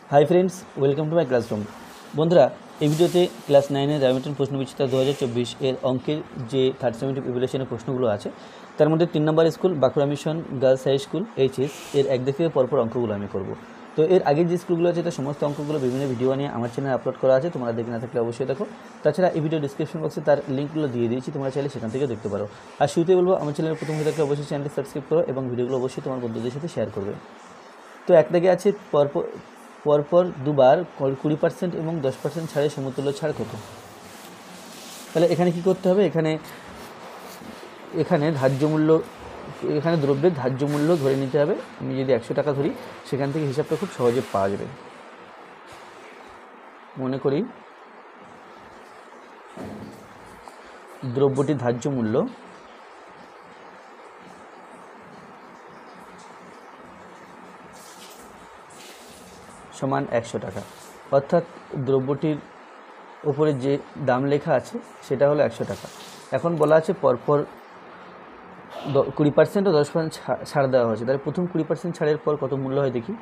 High friends welcome to my classroom बंधुरा এই ভিডিওতে ক্লাস 9 র্যামিটন প্রশ্নবিচিত্রা 2024 এর অঙ্কের যে থার্ড সেমিস্টার প্রিপারেশনের প্রশ্নগুলো আছে তার মধ্যে 3 নম্বর school Bankura mission girls high school HS এর এক থেকে পরপর অঙ্কগুলো আমি করব। তো এর আগের যে স্কুলগুলো আছে তার সমস্ত অঙ্কগুলো বিভিন্ন ভিডিও নিয়ে আমার চ্যানেলে আপলোড করা আছে, তোমরা দেখে না থাকলে অবশ্যই দেখো। তাছাড়া এই ভিডিও ডিসক্রিপশন বক্সে তার লিঙ্কগুলো দিয়ে দিয়েছি, তোমরা চাইলে সেখান থেকে দেখতে পারো। আর শুরুতে বলবো আমার চ্যানেলে প্রথম হয়ে থাকলে অবশ্যই চ্যানেলটি সাবস্ক্রাইব করো এবং ভিডিওগুলো অবশ্যই তোমার বন্ধুদের সাথে শেয়ার করবে। তো এক দাগে আছে পরপর দুবার 20% এবং 10% ছাড়ের সমতুল্য ছাড় কত। তাহলে এখানে কি করতে হবে, এখানে ধার্য মূল্য, এখানে দ্রব্যের ধার্য মূল্য ধরে নিতে হবে। আমি যদি 100 টাকা ধরি সেখান থেকে হিসাবটা খুব সহজে পাওয়া যাবে। মনে করি দ্রব্যটির ধার্য মূল্য সমান 100 টাকা, অর্থাৎ দ্রব্যটির উপরে যে দাম লেখা আছে সেটা হলো 100 টাকা। এখন বলা আছে পরপর 20% ও 10% ছাড় দেওয়া হয়েছে। তাহলে প্রথম 20% ছাড়ের পর কত মূল্য হয় দেখি।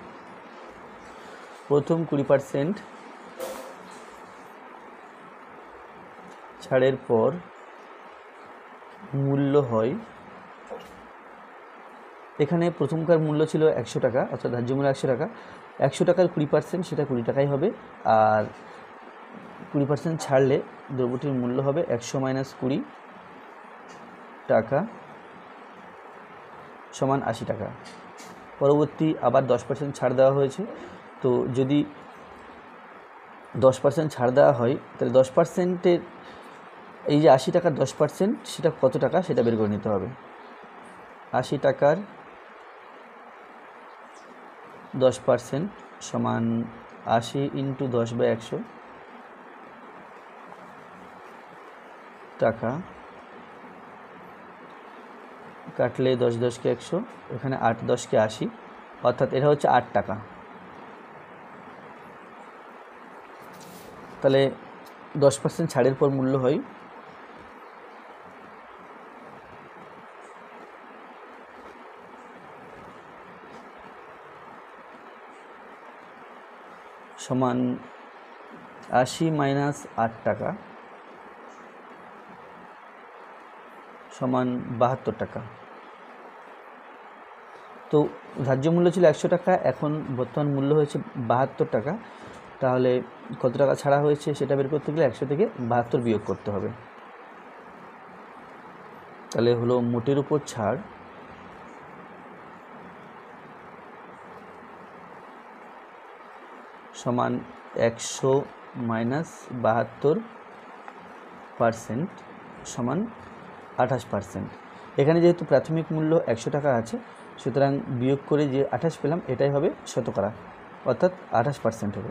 প্রথম 20% ছাড়ের পর মূল্য হয়, এখানে প্রথমকার মূল্য ছিল 100 টাকা, অর্থাৎ ধার্য মূল্য 100 টাকা। 100 টাকার 20% সেটা 20 টাকাই হবে, আর 20% ছাড়লে দ্রব্যটির মূল্য হবে 100 - 20 টাকা সমান 80 টাকা। পরবর্তী আবার 10% ছাড় দেওয়া হয়েছে। তো যদি 10% ছাড় দেওয়া হয় তাহলে 10%-এর এই যে 80 টাকার 10% সেটা কত টাকা সেটা বের করে নিতে হবে। 80 টাকার 10% সমান 80 × 10/100 টাকা, কাটলে 10 × 10 = 100, এখানে 8 × 10 = 80, অর্থাৎ এটা হচ্ছে 8 টাকা। তাহলে 10% ছাড়ের পর মূল্য হয় সমান 80 - 8 টাকা সমান 72 টাকা। তো ধার্য মূল্য ছিল 100 টাকা, এখন বর্তমান মূল্য হয়েছে 72 টাকা। তাহলে কত টাকা ছাড়া হয়েছে সেটা বের করতে গেলে 100 থেকে 72 বিয়োগ করতে হবে। তাহলে হলো মোটের উপর ছাড় সমান 100 - 72% সমান 28%। এখানে যেহেতু প্রাথমিক মূল্য 100 টাকা আছে, সুতরাং বিয়োগ করে যে 28 পেলাম এটাই হবে শতকরা, অর্থাৎ 28% হবে।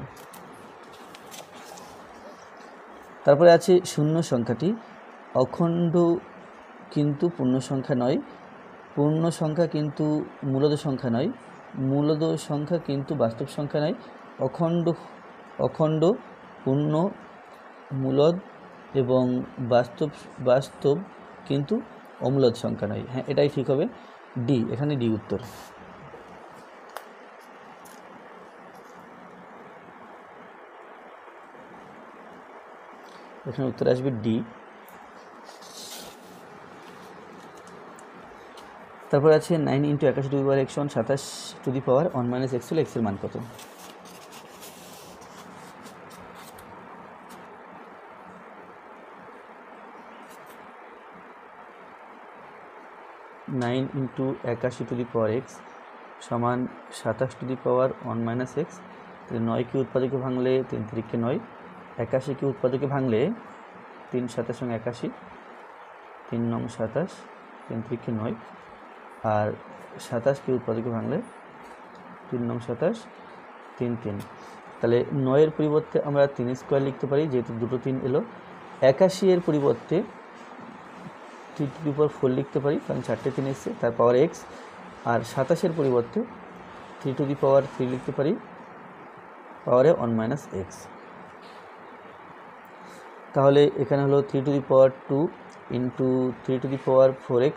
তারপরে আছে শূন্য সংখ্যাটি অখণ্ড কিন্তু পূর্ণ সংখ্যা নয়, পূর্ণ সংখ্যা কিন্তু মূলদ সংখ্যা নয়, মূলদ সংখ্যা কিন্তু বাস্তব সংখ্যা নয়, অখণ্ড পূর্ণ মূলদ এবং বাস্তব কিন্তু অমূলদ সংখ্যা নয়। হ্যাঁ, এটাই ঠিক হবে, ডি, এখানে ডি উত্তর। এখানে উত্তর আসবে ডি। তারপর আছে 9 × 81 = x = 27 - x হলে x এর মান কত। নাইন ইন্টু 81 x সমান 27 - x। তাহলে 9কে উৎপাদকে ভাঙলে 3 × 3 = 9, 81কে উৎপাদকে ভাঙলে 3 × 7 = 81, 3 × 9 = 27, 3 × 3 = 9, আর 27কে উৎপাদকে ভাঙলে 3 × 9 = 27, 3 × 3। তাহলে 9-এর পরিবর্তে আমরা 3² লিখতে পারি, যেহেতু দুটো 3 এলো। 81-এর পরিবর্তে 3⁴ লিখতে পারি, কারণ 4টে 3 এসছে, তার পাওয়ার x। আর 27-এর পরিবর্তে 3⁴ লিখতে পারি, পাওয়ারে 1 - x। তাহলে এখানে হলো 3⁴ × 3⁴x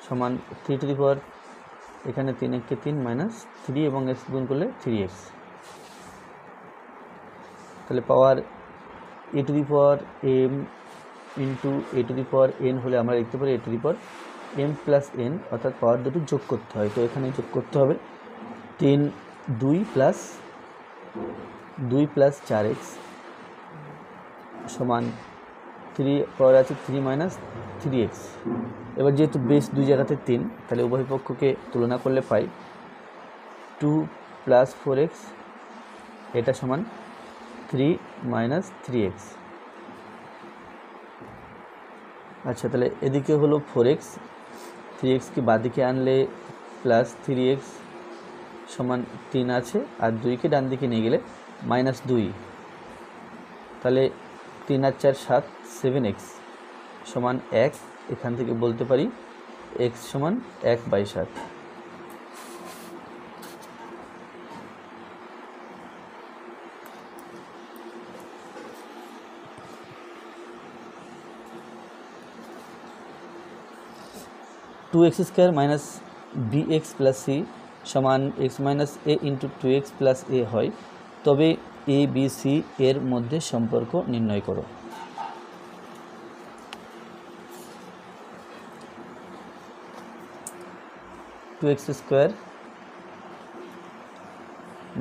সমান 3⁴ এখানে 3 1 কে 3 মাইনাস 3 এবং এক্স গুণ করলে 3x, তাহলে power a to the power m into a to the power n হলে আমরা লিখতে পারি a to the power m plus n, অর্থাৎ পাওয়ার দুটো যোগ করতে হয়। তো এখানে যোগ করতে হবে 2 প্লাস 4x সমান 3 পাওয়ার আছে 3 মাইনাস 3x। এবার যেহেতু বেস দুই জায়গাতে 3, তাহলে উভয় পক্ষকে তুলনা করলে পাই 2 প্লাস 4x, এটা সমান 3 মাইনাস 3x। আচ্ছা, তাহলে এদিকে হলো 4x, 3x কি বাঁদিকে আনলে প্লাস 3x সমান 3 আছে, আর 2কে ডান দিকে নিয়ে গেলে মাইনাস 2, তাহলে 3 আর 4 7, 7x সমান 1। এখান থেকে বলতে পারি x সমান 1/7। Two x square minus B x plus C সমান x minus A into 2x plus A হয়, তবে এ বি সি এর মধ্যে সম্পর্ক নির্ণয় করো। Two x square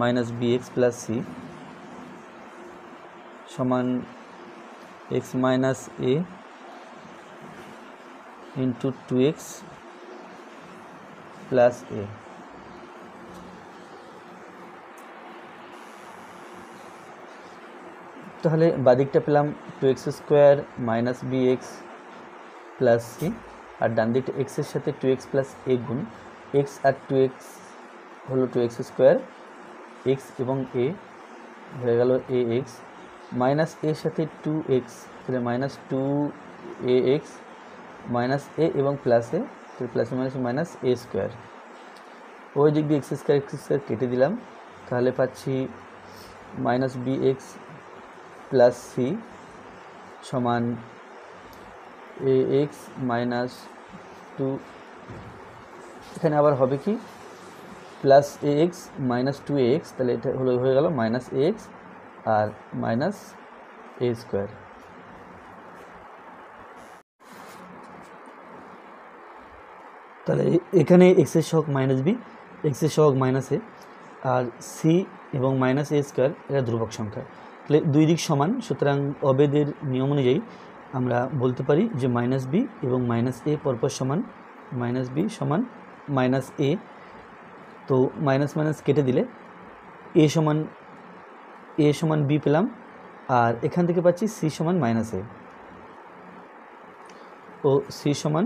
minus B x plus C সমান এক্স মাইনাস এ ইন্টু 2x প্লাস এ। তাহলে বাদিকটা পেলাম 2x square minus B x plus c, আর ডান দিকটা এক্সের সাথে 2x প্লাস এ গুণ এক্স আর 2x হলো 2x স্কোয়ার, এক্স এবং এ হয়ে গেল এ এক্স, মাইনাস এর সাথে 2x, তাহলে মাইনাস 2ax মাইনাস এ এবং প্লাস এ, তাহলে plus minus minus A square. ওই দিক দিয়ে এক্স স্কোয়ার কেটে দিলাম, তাহলে পাচ্ছি minus B x plus C সমান এ এক্স মাইনাস 2, এখানে আবার হবে কি প্লাস এ এক্স মাইনাস 2ax, তাহলে এটা হলো হয়ে গেল minus A x R minus A square. তাহলে এখানে এক্সের সহগ মাইনাস বি, এক্সের সহগ মাইনাস এ, আর সি এবং মাইনাস এ স্কোয়ার এটা ধ্রুবক সংখ্যা, তাহলে দুই দিক সমান। সুতরাং অবেদের নিয়ম অনুযায়ী আমরা বলতে পারি যে মাইনাস বি এবং মাইনাস এ পরপর সমান, মাইনাস বি সমান মাইনাস এ। তো মাইনাস মাইনাস কেটে দিলে এ সমান বি পেলাম, আর এখান থেকে পাচ্ছি সি সমান মাইনাস এ ও সি সমান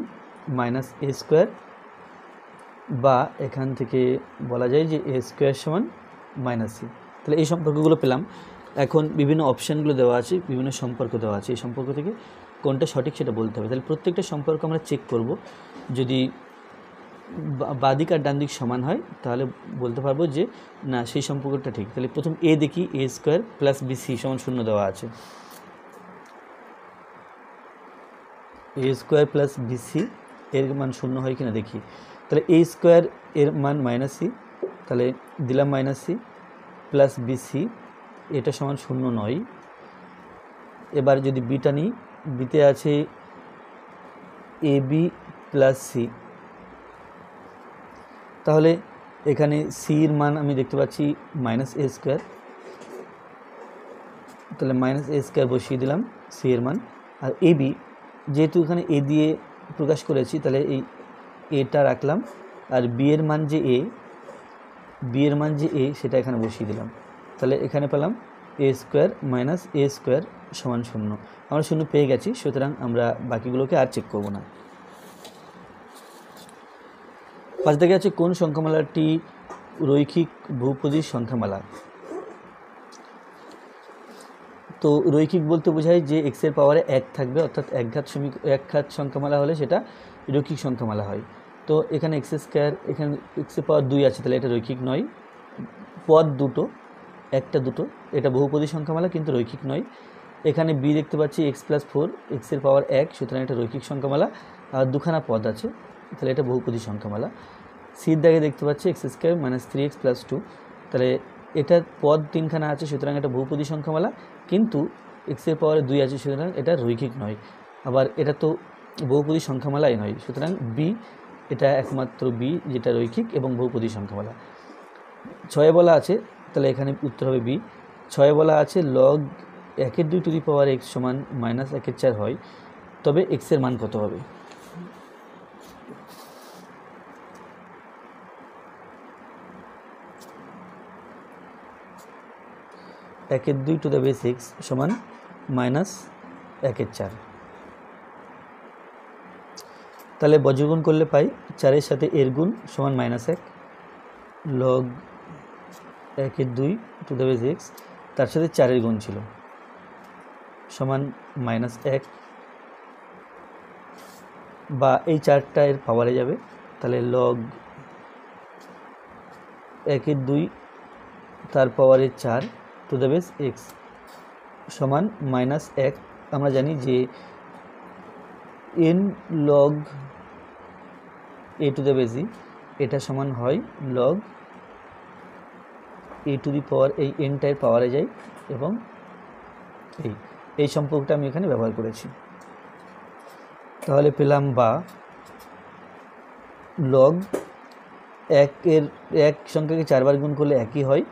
মাইনাস এ স্কোয়ার, বা এখান থেকে বলা যায় যে এ স্কোয়ার সমান মাইনাস সি। তাহলে এই সম্পর্কগুলো পেলাম। এখন বিভিন্ন অপশানগুলো দেওয়া আছে, বিভিন্ন সম্পর্ক দেওয়া আছে, এই সম্পর্ক থেকে কোনটা সঠিক সেটা বলতে হবে। তাহলে প্রত্যেকটা সম্পর্ক আমরা চেক করব, যদি বাদিক আর ডান দিক সমান হয় তাহলে বলতে পারবো যে না সেই সম্পর্কটা ঠিক। তাহলে প্রথম এ দেখি, এ স্কোয়ার প্লাস বি সি সমান 0 দেওয়া আছে, এ স্কোয়ার প্লাস বি সি এর মান 0 হয় কিনা দেখি। তাহলে এ স্কোয়ার এর মান মাইনাস সি, তাহলে দিলাম minus C plus B C, এটা সমান 0 নয়। এবার যদি বিটা নিই, বিতে আছে এ বি প্লাস সি, তাহলে এখানে সির মান আমি দেখতে পাচ্ছি মাইনাস এ স্কোয়ার, তাহলে মাইনাস এ স্কোয়ার বসিয়ে দিলাম সি এর মান। আর এ বি যেহেতু এখানে এ দিয়ে প্রকাশ করেছি, তাহলে এই এটা রাখলাম, আর বি এর মান যে এ সেটা এখানে বসিয়ে দিলাম। তাহলে এখানে পেলাম এ স্কোয়ার মাইনাস এ স্কোয়ার সমান 0। আমরা 0 পেয়ে গেছি, সুতরাং আমরা বাকিগুলোকে আর চেক করব না। পাঁচ থেকে আছে কোন সংখ্যামালাটি রৈখিক বহুপদী সংখ্যামালা। তো রৈখিক বলতে বোঝায় যে এক্সের পাওয়ারে 1 থাকবে, অর্থাৎ একঘাত সংখ্যামালা হলে সেটা রৈখিক সংখ্যামালা হয়। তো এখানে এক্স স্কোয়ার, এখানে এক্সের পাওয়ার 2 আছে, তাহলে এটা রৈখিক নয়। পদ দুটো, একটা দুটো, এটা বহুপদী সংখ্যামালা কিন্তু রৈখিক নয়। এখানে বি দেখতে পাচ্ছি এক্স প্লাস 4, এক্সের পাওয়ার 1, সুতরাং এটা রৈখিক সংখ্যামালা। আর দুখানা পদ আছে, তাহলে এটা বহুপদী সংখ্যামালা। সির দাগে দেখতে পাচ্ছি x square minus 3x plus 2, তাহলে এটার পদ 3খানা আছে, সুতরাং এটা বহুপদী সংখ্যামালা, কিন্তু এক্সের পাওয়ারে 2 আছে, সুতরাং এটা রৈখিক নয়। আবার এটা তো বহুপদী সংখ্যামালাই নয়, সুতরাং বি, এটা একমাত্র বি যেটা রৈখিক এবং বহুপদী সংখ্যামালা। 6 বলা আছে, তাহলে এখানে উত্তর হবে বি। 6 বলা আছে log 1/2 two the power x সমান মাইনাস 1/4 হয়, তবে এক্সের মান কত হবে? একের 2 টু দ্য বেস এক্স সমান মাইনাস 1/4। তাহলে বজ্রগুণ করলে পাই 4-এর সাথে এর গুণ সমান -1 log 1/2 two the base x, তার সাথে 4-এর গুণ ছিল সমান -1, বা এই 4টা এর পাওয়ারে যাবে, তাহলে লগ 1/2 তার পাওয়ারে 4 টু দ্য বেস এক্স সমান -1। আমরা জানি যে n log a to the base e, এটা সমান হয় log a to the power, এই nটার পাওয়ারে যায়, এবং এই সম্পর্কটা আমি এখানে ব্যবহার করেছি। তাহলে পেলাম বা লগ 1 সংখ্যাকে 4 বার গুণ করলে 1ই হয়,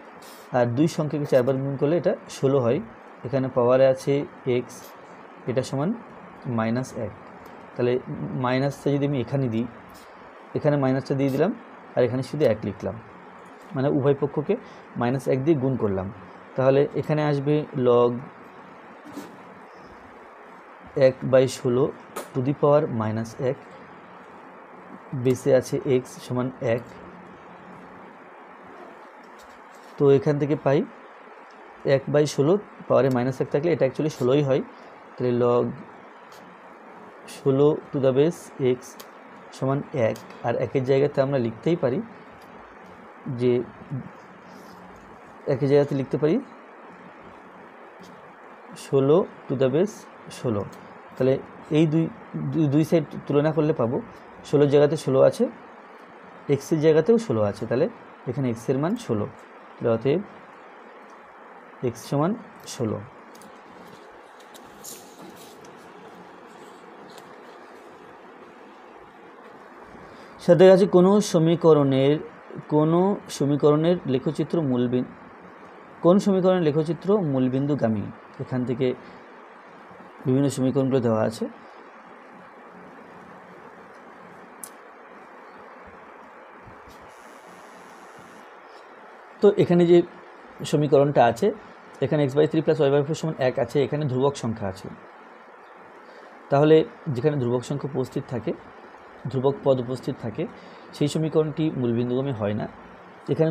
আর 2 সংখ্যাকে 4 বার গুণ করলে এটা 16 হয়। এখানে পাওয়ারে আছে এক্স, এটা সমান -1। তাহলে মাইনাসটা যদি আমি এখানে দিই, এখানে মাইনাসটা দিয়ে দিলাম, আর এখানে শুধু 1 লিখলাম, মানে উভয় পক্ষকে -1 দিয়ে গুণ করলাম। তাহলে এখানে আসবে লগ 1/16 টু দি পাওয়ার -1, বেসে আছে এক্স সমান 1। তো এখান থেকে পাই 1/16 পাওয়ারে -1 থাকলে এটা অ্যাকচুয়ালি 16ই হয়, তাহলে log 16 two the base x সমান 1, আর 1-এর জায়গাতে আমরা লিখতেই পারি যে 1-এর জায়গাতে লিখতে পারি 16 টু দ্য বেস 16। তাহলে এই দুই সাইড তুলনা করলে পাবো 16-এর জায়গাতে 16 আছে, এক্সের জায়গাতেও 16 আছে, তাহলে এখানে এক্সের মান 16, তাহলে অতএব এক্স সমান 16। সাথে আছে কোনো সমীকরণের লেখচিত্র মূলবিন্দুগামী। এখান থেকে বিভিন্ন সমীকরণগুলো দেওয়া আছে। তো এখানে যে সমীকরণটা আছে, এখানে x/3 + y/4 সমান 1 আছে, এখানে ধ্রুবক সংখ্যা আছে। তাহলে যেখানে ধ্রুবক সংখ্যা উপস্থিত থাকে, ধ্রুবক পদ উপস্থিত থাকে, সেই সমীকরণটি মূলবিন্দুগামী হয় না। এখানে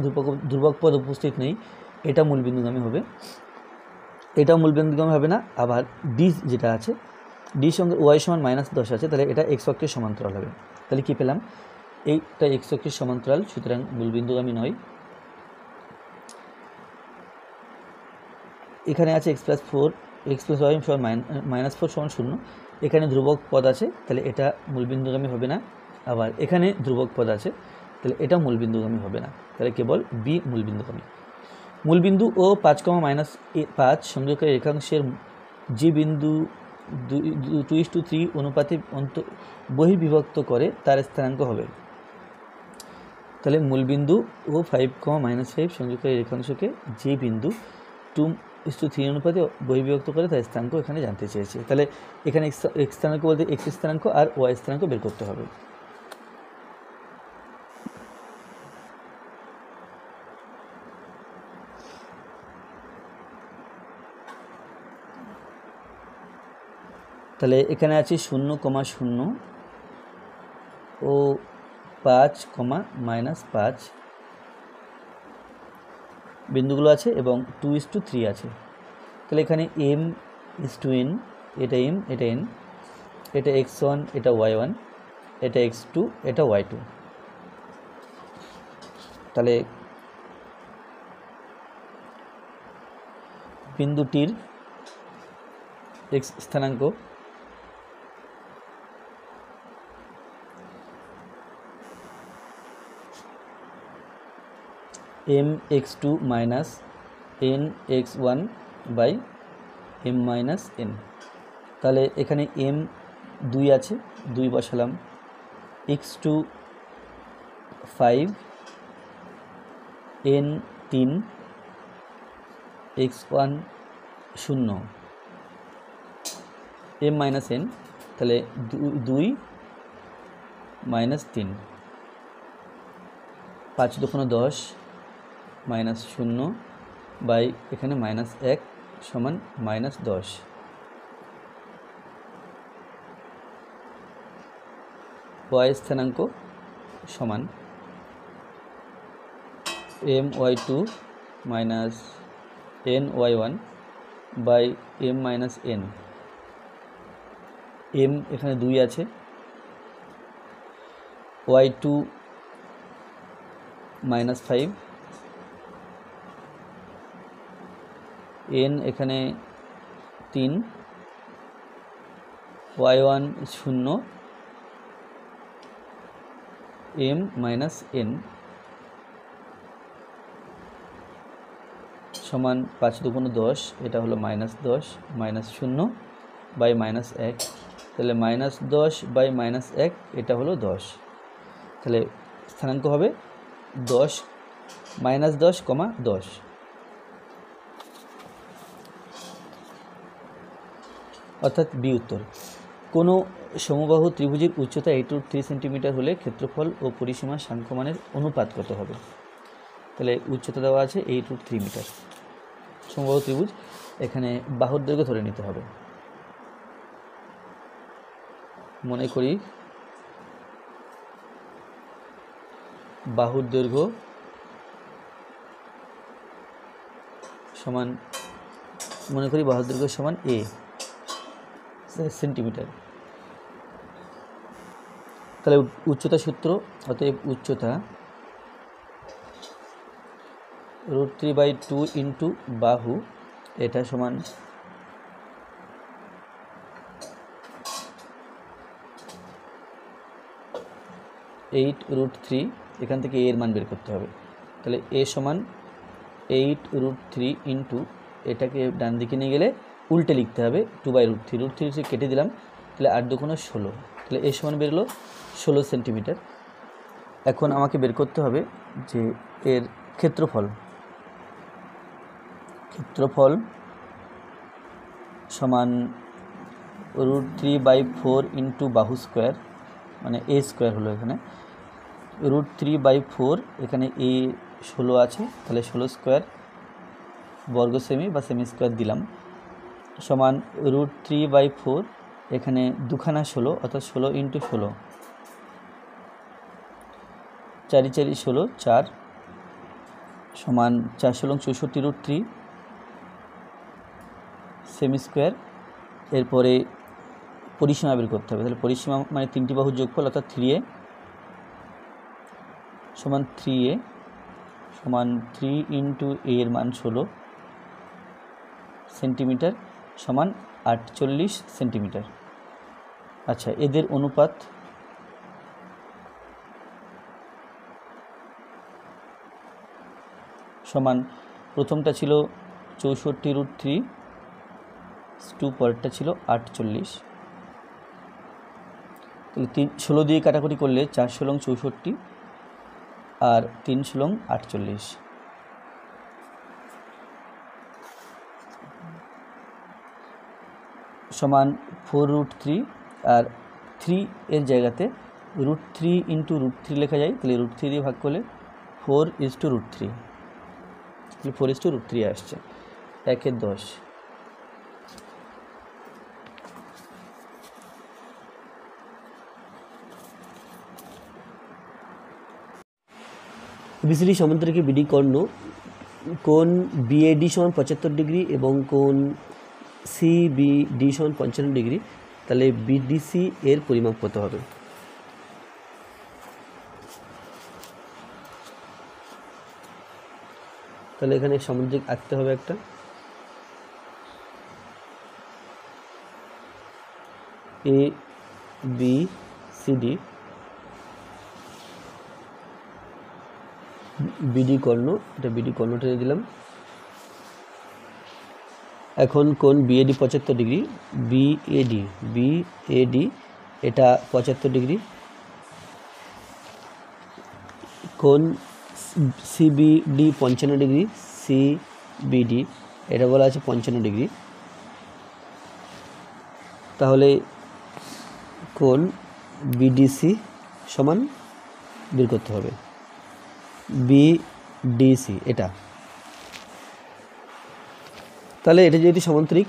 ধ্রুবক পদ উপস্থিত নেই, এটা মূলবিন্দুগামী হবে, এটাও মূলবিন্দুগামী হবে না। আবার ডি যেটা আছে, ডি সঙ্গে ওয়াই সমান -10 আছে, তাহলে এটা এক্স অক্ষের সমান্তরাল হবে। তাহলে কি পেলাম? এইটা এক্স অক্ষের সমান্তরাল, সুতরাং মূলবিন্দুগামী নয়। এখানে আছে x + 4 x + y সমান -4 সমান 0, এখানে ধ্রুবক পদ আছে, তাহলে এটা মূলবিন্দুগামী হবে না। আবার এখানে ধ্রুবক পদ আছে, তাহলে এটা মূলবিন্দুগামী হবে না, তাহলে কেবল বি মূলবিন্দুগামী। মূলবিন্দু ও 5, সংযোগকারী রেখাংশের যে বিন্দু 2:3 অনুপাতে বহির্বিভক্ত করে তার স্থানাঙ্ক হবে। তাহলে মূলবিন্দু ও 5, সংযোগকারী রেখাংশকে যে বিন্দু 2:3 অনুপাতে বহির্বিভক্ত করে তার স্থানাঙ্ক এখানে জানতে চেয়েছে। তাহলে এখানে এক্স স্থানাঙ্ক বলতে এক্স স্থানাঙ্ক আর ওয়াই স্থানাঙ্ক বের করতে হবে। তাহলে এখানে আছে 0,0 ও 5, -5 বিন্দুগুলো আছে এবং 2:3 আছে। তাহলে এখানে m:n, এটা m, এটা n, এটা x1, এটা y1, এটা x2, এটা y2। তাহলে বিন্দুটির x স্থানাঙ্ক M x two minus N x one by M minus N. তাহলে এখানে এম 2 আছে, 2 বসালাম, x two 5, N 3, x one 0, M minus N, তাহলে 2 মাইনাস 3, 5 দুগুণ 10 মাইনাস 0 বাই এখানে মাইনাস 1 সমান মাইনাস 10। ওয়াই স্থানাঙ্ক সমান M Y two minus N Y one by M minus N. M এখানে 2 আছে, ওয়াই টু মাইনাস 5, এন এখানে 3, Y one 0, M minus N সমান 5 দুগুণ 10, এটা হলো মাইনাস 10 মাইনাস 0 বাই মাইনাস 1, তাহলে মাইনাস 10 বাই মাইনাস 1, এটা হলো 10। তাহলে স্থানাঙ্ক হবে 10 মাইনাস 10 কমা 10। অর্থাৎ বি উত্তর। কোনো সমবাহু ত্রিভুজের উচ্চতা 8√3 সেন্টিমিটার হলে ক্ষেত্রফল ও পরিসীমা সাংখ্যমানের অনুপাত কত হবে? তাহলে উচ্চতা দেওয়া আছে 8√3 মিটার। সমবাহু ত্রিভুজ, এখানে বাহুর দৈর্ঘ্য ধরে নিতে হবে। মনে করি বাহুর দৈর্ঘ্য সমান, মনে করি বাহুর দৈর্ঘ্য সমান এ সেন্টিমিটার। তাহলে উচ্চতা সূত্র, অতএব উচ্চতা √3/2 ইন্টু বাহু, এটা সমান 8√3। এখান থেকে এর মান বের করতে হবে। তাহলে এ সমান 8√3 ইন্টু, এটাকে ডান দিকে নিয়ে গেলে উল্টে লিখতে হবে 2/√3, √3 কেটে দিলাম, তাহলে 8 দুগুণ 16, তাহলে এ সমান বেরোলো 16 সেন্টিমিটার। এখন আমাকে বের করতে হবে যে এর ক্ষেত্রফল। ক্ষেত্রফল সমান √3/4 ইন্টু বাহু স্কোয়ার, মানে এ স্কোয়ার হলো এখানে, √3/4, এখানে এ 16 আছে, তাহলে 16 স্কোয়ার বর্গ সেমি বা সেমি স্কোয়ার দিলাম, সমান √3/4, এখানে দুখানা 16, অর্থাৎ 16 ইন্টু 16, 4 4 16, 4 সমান 4 16 64 √3 সেমি স্কোয়ার। এরপরে পরিসীমা বের করতে হবে। তাহলে পরিসীমা মানে 3টি বাহুর যোগফল, অর্থাৎ 3a সমান 3a সমান 3 ইন্টু এ এর মান 16 সেন্টিমিটার সমান 48 সেন্টিমিটার। আচ্ছা, এদের অনুপাত সমান, প্রথমটা ছিল 64√3, পরেরটা ছিল 48। তাহলে 16 দিয়ে কাটাকুটি করলে 4 16 64 আর 3 16 48 সমান 4√3, আর 3 এর জায়গাতে √3 ইন্টু √3 লেখা যায়, তাহলে √3 দিয়ে ভাগ করলে 4:√3, তাহলে 4:√3 আসছে, 1/10। বিসিডি সমান্তরালকে বিডি কর্ণ, কোণ বিএডি সমান 75 ডিগ্রি এবং কোণ সিবিডি সমান 55 ডিগ্রি, তাহলে বিডিসি এর পরিমাপ কত হবে? তাহলে এখানে সামুদ্রিক আঁকতে হবে একটা, A B C D, BD কর্ণ, এটা বিডি কর্ণ টেনে দিলাম। এখন কোণ বিএডি 75 ডিগ্রি, বিএডি এটা 75 ডিগ্রি। কোণ সিবিডি 55 ডিগ্রি, সিবিডি এটা বলা আছে 55 ডিগ্রি। তাহলে কোণ বিডিসি সমান বের করতে হবে, বিডিসি এটা। তাহলে এটা যেহেতু সমান্তরিক,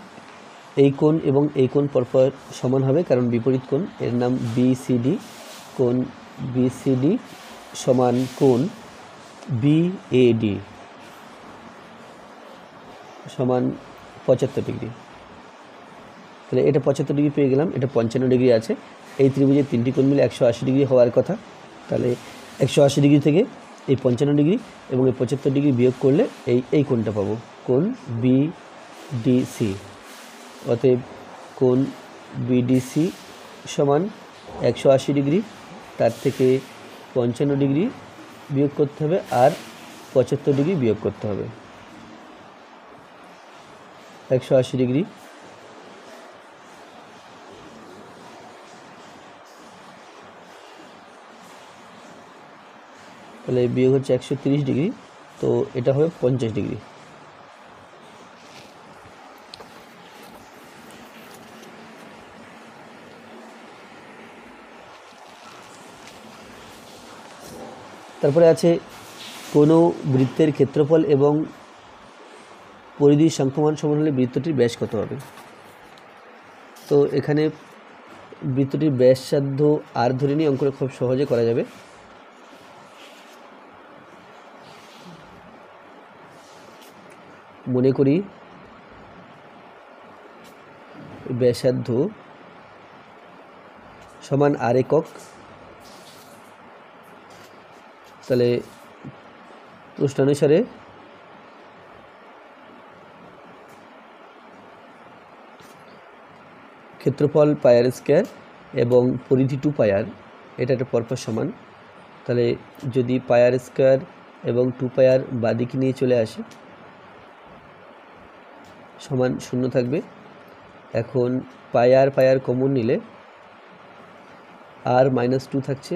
এই কোণ এবং এই কোণ পরপর সমান হবে, কারণ বিপরীত কোণ, এর নাম বিসিডি। কোণ বিসিডি সমান কোণ বিএডি সমান 75 ডিগ্রি। তাহলে এটা 75 ডিগ্রি পেয়ে গেলাম, এটা 55 ডিগ্রি আছে। এই ত্রিভুজের তিনটি কোণ মিলে 180 ডিগ্রি হওয়ার কথা। তাহলে 180 ডিগ্রি থেকে এই 55 ডিগ্রি এবং এই 75 ডিগ্রি বিয়োগ করলে এই কোণটা পাবো, কোণ বিডিসি। অতএব কোণ বিডিসি সমান 180 ডিগ্রি, তার থেকে 55 ডিগ্রি বিয়োগ করতে হবে আর 75 ডিগ্রি বিয়োগ করতে হবে। 180 ডিগ্রি তাহলে বিয়োগ হচ্ছে 130 ডিগ্রি, তো এটা হবে 50 ডিগ্রি। তারপরে আছে কোনো বৃত্তের ক্ষেত্রফল এবং পরিধির সংখ্যমান সমান হলে বৃত্তটির ব্যাস কত হবে। তো এখানে বৃত্তটির ব্যাসার্ধ আর ধরে নিয়ে অঙ্কটা খুব সহজে করা যাবে। মনে করি ব্যাসার্ধ সমান আর একক। তাহলে প্রশ্নানুসারে ক্ষেত্রফল পাই আর স্কোয়ার এবং পরিধি 2 পাই আর, এটা একটা পরপর সমান। তাহলে যদি পাই আর স্কোয়ার এবং 2 পাই আর বাদিকে নিয়ে চলে আসে, সমান 0 থাকবে। এখন পাই আর কমন নিলে আর -2 থাকছে,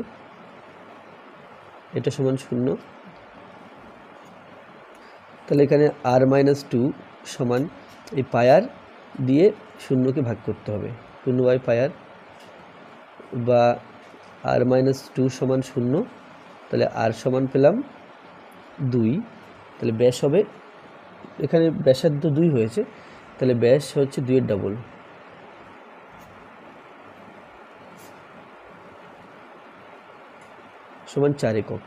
এটা সমান 0। তাহলে এখানে আর -2 সমান এই পাই আর দিয়ে 0কে ভাগ করতে হবে, 2/পাই আর, বা আর -2 সমান 0। তাহলে আর সমান পেলাম 2। তাহলে ব্যাস হবে, এখানে ব্যাসার্ধ 2 হয়েছে, তাহলে ব্যাস হচ্ছে 2 এর ডবল, সমান 4 একক।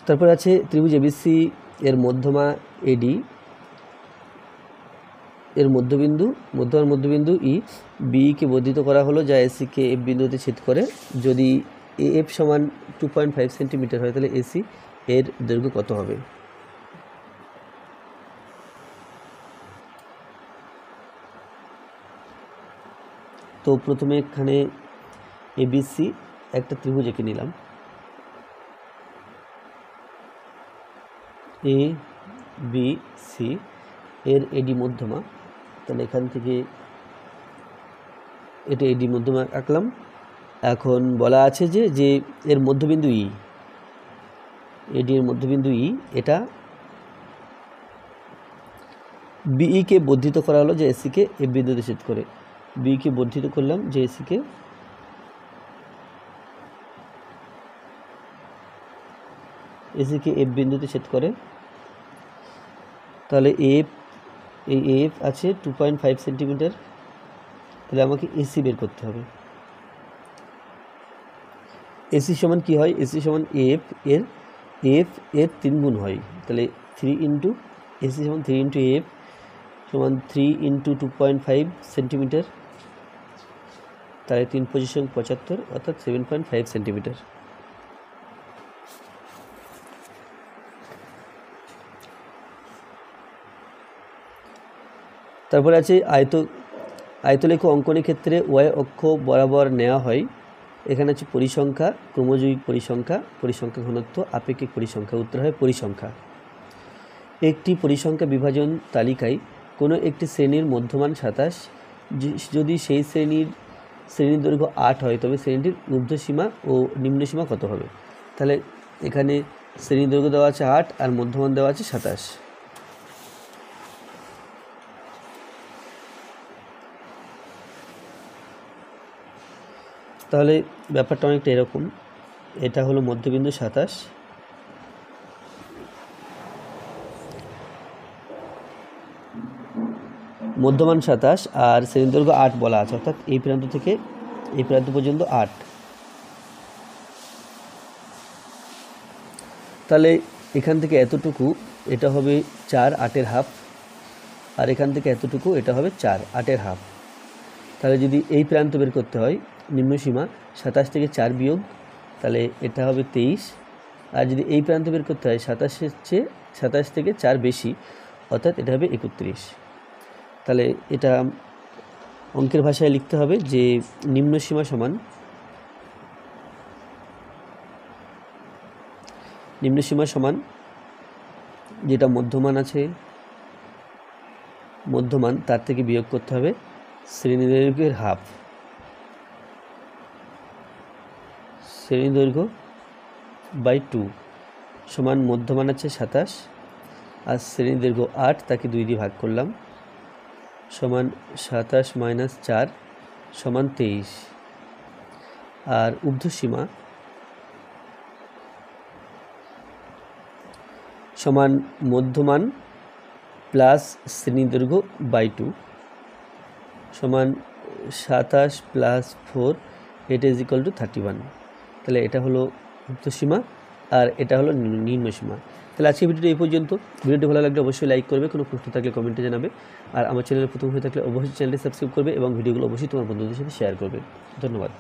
তারপর আছে ত্রিভুজ এবিসি এর মধ্যমা এডি, এর মধ্যবিন্দু ই, বি কে বর্ধিত করা হলো যা এসি কে এফ বিন্দুতে ছেদ করে। যদি এ এফ সমান 2.5 সেন্টিমিটার হয়, তাহলে এসি এর দৈর্ঘ্য কত হবে। তো প্রথমে এখানে এবিসি একটা ত্রিভুজ এঁকে নিলাম, এ বি সি এর এডি মধ্যমা। তাহলে এখান থেকে এটা এডি মধ্যমা আঁকলাম। এখন বলা আছে যে এর মধ্যবিন্দু ই, এডি এর মধ্যবিন্দু ই, এটা বিই কে বর্ধিত করা হলো যে এসি কে এফ বিন্দুতে ছেদ করে। বি কে বর্ধিত করলাম যে এসি কে এফ বিন্দুতে ছেদ করে। তাহলে এই এফ আছে 2.5 সেন্টিমিটার, তাহলে আমাকে এসি বের করতে হবে। এসি সমান কি হয়, এসি সমান এফ এর 3 গুণ হয়। তাহলে 3 ইন্টু এসি সমান 3 ইন্টু এফ সমান 3 ইন্টু 2.5 সেন্টিমিটার, তাহলে 3 × 25 = 75, অর্থাৎ 7.5 সেন্টিমিটার। তারপরে আছে আয়তলেখ অঙ্কনের ক্ষেত্রে ওয়াই অক্ষ বরাবর নেওয়া হয়। এখানে হচ্ছে পরিসংখ্যা, ক্রমযৌগিক পরিসংখ্যা, পরিসংখ্যা ঘনত্ব, আপেক্ষিক পরিসংখ্যা। উত্তর হয় পরিসংখ্যা। একটি পরিসংখ্যা বিভাজন তালিকায় কোনো একটি শ্রেণীর মধ্যমান 27, যদি সেই শ্রেণীর দৈর্ঘ্য 8 হয় তবে শ্রেণীটির ঊর্ধ্বসীমা ও নিম্নসীমা কত হবে? তাহলে এখানে শ্রেণীর দৈর্ঘ্য দেওয়া আছে 8 আর মধ্যমান দেওয়া আছে 27। তাহলে ব্যাপারটা অনেকটা এরকম, এটা হলো মধ্যবিন্দু 27, মধ্যমান 27 আর শ্রেণীর দৈর্ঘ্য 8 বলা আছে, অর্থাৎ এই প্রান্ত থেকে এই প্রান্ত পর্যন্ত 8। তাহলে এখান থেকে এতটুকু এটা হবে 4, 8-এর হাফ, আর এখান থেকে এতটুকু এটা হবে 4, 8-এর হাফ। তাহলে যদি এই প্রান্ত বের করতে হয়, নিম্নসীমা 27 থেকে 4 বিয়োগ, তাহলে এটা হবে 23। আর যদি এই প্রান্ত বের করতে হয় 27 থেকে 4 বেশি, অর্থাৎ এটা হবে 31। তাহলে এটা অঙ্কের ভাষায় লিখতে হবে যে নিম্নসীমা সমান যেটা মধ্যমান আছে, মধ্যমান তার থেকে বিয়োগ করতে হবে শ্রেণীদৈর্ঘ্যের হাফ, শ্রেণীদৈর্ঘ্য বাই 2 সমান মধ্যমান আছে 27 আর শ্রেণীদৈর্ঘ্য 8, তাকে 2 দিয়ে ভাগ করলাম, সমান 27 - 4 সমান 23। আর ঊর্ধ্বসীমা সমান মধ্যমান প্লাস শ্রেণীদৈর্ঘ্য বাই 2 সমান 27 + 4, এটা = 31। তাহলে এটা হলো ঊর্ধ্বসীমা আর এটা হলো নিম্নসীমা। তাহলে আজকে ভিডিওটি এই পর্যন্ত। ভিডিওটি ভালো লাগলে অবশ্যই লাইক করবে, কোনো প্রশ্ন থাকলে কমেন্টে জানাবে, আর আমার চ্যানেলে প্রথম হয়ে থাকলে অবশ্যই চ্যানেলটি সাবস্ক্রাইব করবে এবং ভিডিওগুলো অবশ্যই তোমার বন্ধুদের সাথে শেয়ার করবে। ধন্যবাদ।